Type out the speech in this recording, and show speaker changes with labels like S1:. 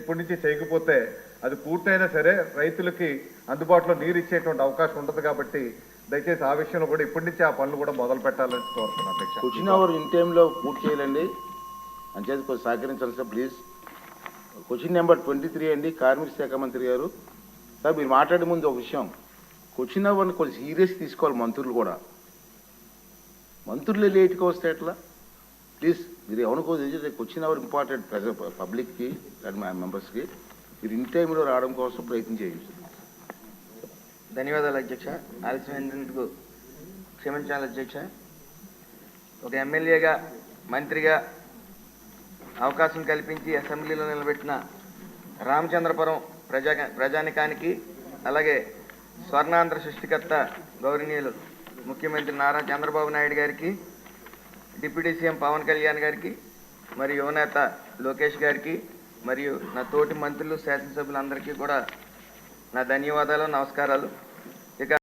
S1: ఇప్పటి నుంచి చేయకపోతే అది పూర్తయినా సరే రైతులకి అందుబాటులో నీరు ఇచ్చేటువంటి అవకాశం ఉండదు. కాబట్టి దయచేసి ఆ విషయంలో కూడా ఇప్పటి నుంచి ఆ పనులు కూడా మొదలు పెట్టాలని కోరుతున్నాను అధ్యక్ష.
S2: క్వశ్చన్ అవర్ ఇన్ టైంలో పూర్తి చేయాలండి, అంచేది కొంచెం సహకరించాలి సార్ ప్లీజ్. క్వశ్చన్ నెంబర్ 23 అండి, కార్మిక శాఖ మంత్రి గారు. సార్ మీరు మాట్లాడే ముందు ఒక విషయం, క్వశ్చన్ అవర్ని కొంచెం సీరియస్ తీసుకోవాలి మంత్రులు కూడా. మంత్రులు లేట్గా వస్తే ఎట్లా? ప్లీజ్ మీరు ఏమనుకోవచ్చు, క్వశ్చన్ అవర్ ఇంపార్టెంట్ పబ్లిక్కి అండ్ మా మెంబర్స్కి. మీరు ఇన్ టైంలో రావడం కోసం ప్రయత్నం చేయండి.
S3: ధన్యవాదాలు అధ్యక్ష. ఆలస్యమైనందుకు క్షమించాలి అధ్యక్ష. ఒక ఎమ్మెల్యేగా మంత్రిగా అవకాశం కల్పించి అసెంబ్లీలో నిలబెట్టిన రామచంద్రపురం ప్రజానికానికి, అలాగే స్వర్ణాంధ్ర సృష్టికర్త గౌరవనీయులు ముఖ్యమంత్రి నారా చంద్రబాబు నాయుడు గారికి, డిప్యూటీ సీఎం పవన్ కళ్యాణ్ గారికి, మరియు యువనేత లోకేష్ గారికి, మరియు నా తోటి మంత్రులు శాసనసభ్యులందరికీ కూడా నా ధన్యవాదాలు, నమస్కారాలు.